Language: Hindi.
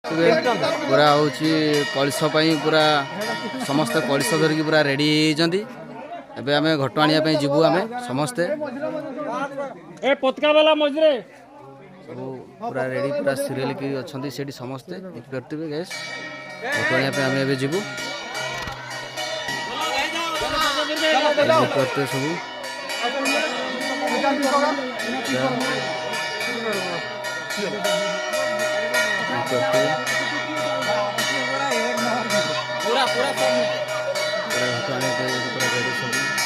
पूरा हूँ कलश पूरा समस्त कलश धरिकी पूरा रेडी होती एबे आम घट आने जीवु आम समस्ते सब पूरा रेडी पूरा सीरियल की अच्छा से समस्ते देखिपे गैस घट आने आम ए जीवु करते सब पूरा घट आने पूरा रेडी सब